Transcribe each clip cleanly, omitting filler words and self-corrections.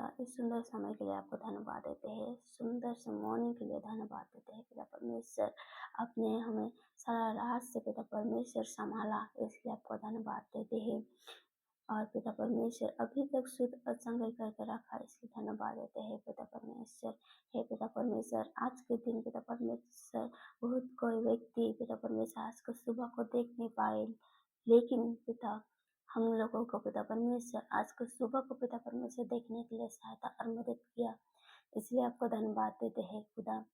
पिता इस सुंदर समय के लिए आपको धन्यवाद देते हैं, सुंदर से मॉर्निंग के लिए धन्यवाद देते हैं पिता परमेश्वर। आपने हमें सारा रात से पिता परमेश्वर संभाला, इसलिए आपको धन्यवाद देते हैं। और पिता परमेश्वर अभी तक शुद्ध और संग्रह करके रखा, इसलिए धन्यवाद देते हैं पिता परमेश्वर। हे पिता परमेश्वर, आज के दिन पिता परमेश्वर बहुत कोई व्यक्ति पिता परमेश्वर आज को सुबह को देख नहीं पाए, लेकिन पिता हम लोगों को पिता परमेश्वर आज को सुबह को पिता परमेश्वर देखने के लिए सहायता और मदद किया, इसलिए आपको धन्यवाद देते हैं खुदा।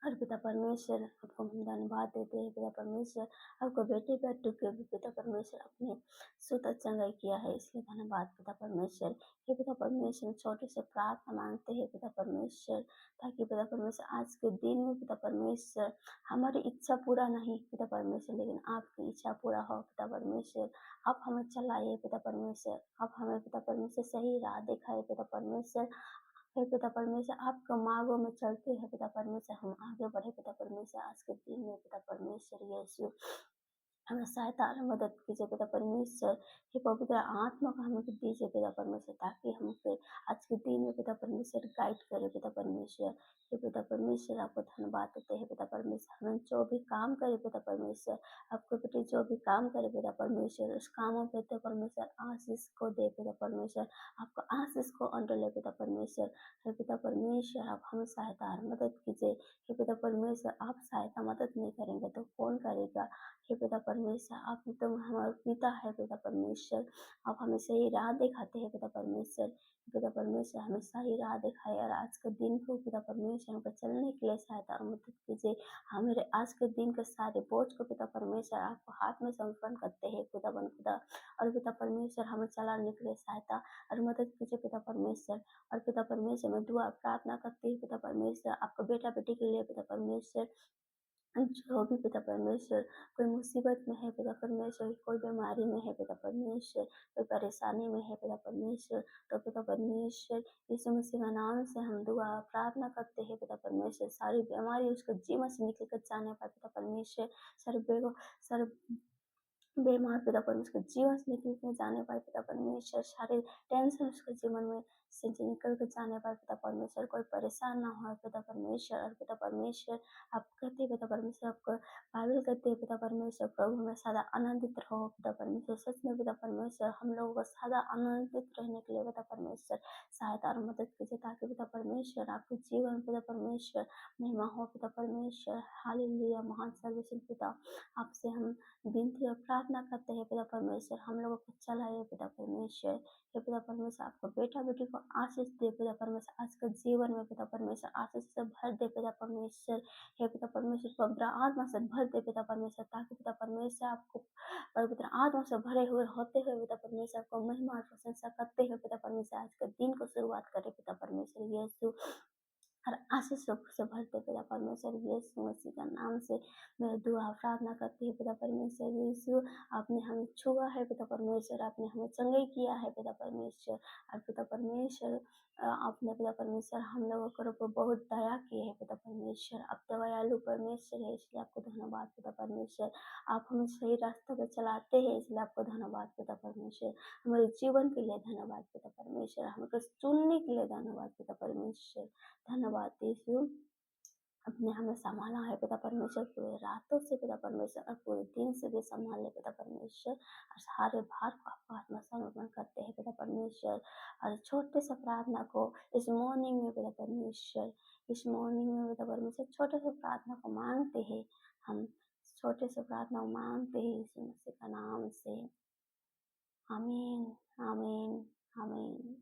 और पिता परमेश्वर आपको हम धन्यवाद देते हैं पिता परमेश्वर। आपको बेटे बेटू के भी पिता परमेश्वर अपने सुत चंगाई किया है, इसलिए धन्यवाद पिता परमेश्वर। हे पिता परमेश्वर, छोटे से प्रार्थना मांगते हैं पिता परमेश्वर, ताकि पिता परमेश्वर आज के दिन में पिता परमेश्वर हमारी इच्छा पूरा नहीं पिता परमेश्वर, लेकिन आपकी इच्छा पूरा हो पिता परमेश्वर। आप हमें चलाइए पिता परमेश्वर, आप हमें पिता परमेश्वर सही राह दिखाए पिता परमेश्वर। हे पिता परमेश्वर, आपके मार्गों में चलते हैं पिता परमेश्वर, हम आगे बढ़े पिता परमेश्वर। आज के दिन में पिता परमेश्वर यीशु हमें सहायता और मदद कीजिए पिता परमेश्वर। हे पवित्र आत्मा को हमें दीजिए पिता परमेश्वर, ताकि हमके आज के दिन में पिता परमेश्वर गाइड करे पिता परमेश्वर। हे पिता परमेश्वर, आपको धन्यवाद देते हैं पिता परमेश्वर। हम जो भी काम करे पिता परमेश्वर, आपके बेटे जो भी काम करे पिता परमेश्वर, उस कामों पे पिता परमेश्वर आशीष को दे पिता परमेश्वर, आपको आशीष को अंडर ले पिता परमेश्वर। हे पिता परमेश्वर, आप हमें सहायता और मदद कीजिए। हे पिता परमेश्वर, आप सहायता मदद नहीं करेंगे तो कौन करेगा। हे पिता परमेश्वर, आप तो हमारे पिता है पिता परमेश्वर, आप हमें सही राह दिखाते हैं पिता परमेश्वर। पिता परमेश्वर, हमें सही राह दिखाए और आज के दिन को पिता परमेश्वर हमको चलने के लिए सहायता और मदद कीजिए। हमारे आज के दिन के सारे बोझ को पिता परमेश्वर आपको हाथ में समर्पण करते हैं खुदा बन खुदा। और पिता परमेश्वर, हमें चलाने के लिए सहायता और मदद कीजिए पिता परमेश्वर। और पिता परमेश्वर, मैं दुआ प्रार्थना करती हूँ पिता परमेश्वर आपको बेटा बेटी के लिए पिता परमेश्वर। जो भी पिता परमेश्वर कोई मुसीबत में है पिता परमेश्वर, कोई बीमारी में है पिता परमेश्वर, कोई परेशानी में है पिता परमेश्वर, तो पिता परमेश्वर यीशु मसीह का नाम से हम दुआ प्रार्थना करते हैं पिता परमेश्वर। सारी बीमारी उसको जीवन से निकल कर जाने पाए पिता परमेश्वर। सर बीमार पिता परमेश्वर के जीवन से निकल के जाने पाए पिता परमेश्वर। सारे टेंशन उसके जीवन में से निकल के जाने पाए पिता परमेश्वर। कोई परेशान ना हो पिता परमेश्वर। और पिता परमेश्वर, आप कहते पिता परमेश्वर, आपको बाइबल कहते पिता परमेश्वर, प्रभु में सदा आनंदित रहो पिता परमेश्वर। सच में पिता परमेश्वर, हम लोगों को सदा आनंदित रहने के लिए पिता परमेश्वर सहायता और मदद कीजिए, ताकि पिता परमेश्वर आपके जीवन पिता परमेश्वर महिमा हो पिता परमेश्वर। हालेलुया। महान सर्वशक्ति पिता, आपसे हम विनती और प्रार्थना करते हैं पिता परमेश्वर, हम लोगों को चलाइए पिता परमेश्वर। हे पिता परमेश्वर, आपको बेटा बेटी को आशीष दे पिता परमेश्वर, आज के जीवन में पिता परमेश्वर आशीष से भर दे पिता परमेश्वर। हे पिता परमेश्वर, पवित्र आत्मा से भर दे पिता परमेश्वर, ताकि पिता परमेश्वर आपको पवित्र आत्मा से भरे हुए होते हुए पिता परमेश्वर आपको महिमा और प्रशंसा करते हुए पिता परमेश्वर आज के दिन को शुरुआत करे पिता परमेश्वर यीशु। और आशीष से भरते पिता परमेश्वर यीशु मसीह का नाम से मैं दुआ प्रार्थना करती हूँ पिता परमेश्वर यीशु। आपने हमें छुआ है पिता परमेश्वर, आपने हमें चंगाई किया है पिता परमेश्वर। और पिता परमेश्वर, आपने पिता परमेश्वर हम लोगों के ऊपर बहुत दया की है पिता परमेश्वर। आप दयालु परमेश्वर है, इसलिए आपको धन्यवाद पिता परमेश्वर। आप हमें सही रास्ते पर चलाते हैं, इसलिए आपको धन्यवाद पिता परमेश्वर। हमारे जीवन के लिए धन्यवाद पिता परमेश्वर, हमको चुनने के लिए धन्यवाद पिता परमेश्वर। धन्यवाद यीशु, अपने हमें संभाला है पिता परमेश्वर, पूरे रातों से पिता परमेश्वर और पूरे दिन से भी संभाल ले पिता परमेश्वर। और सारे भार को आपको आत्मा समर्पण करते हैं पिता परमेश्वर। और छोटे से प्रार्थना को इस मॉर्निंग में पिता परमेश्वर, इस मॉर्निंग में पिता परमेश्वर छोटे से प्रार्थना को मांगते हैं, हम छोटे से प्रार्थना को मांगते हैं यीशु मसीह का नाम से। आमीन आमीन आमीन।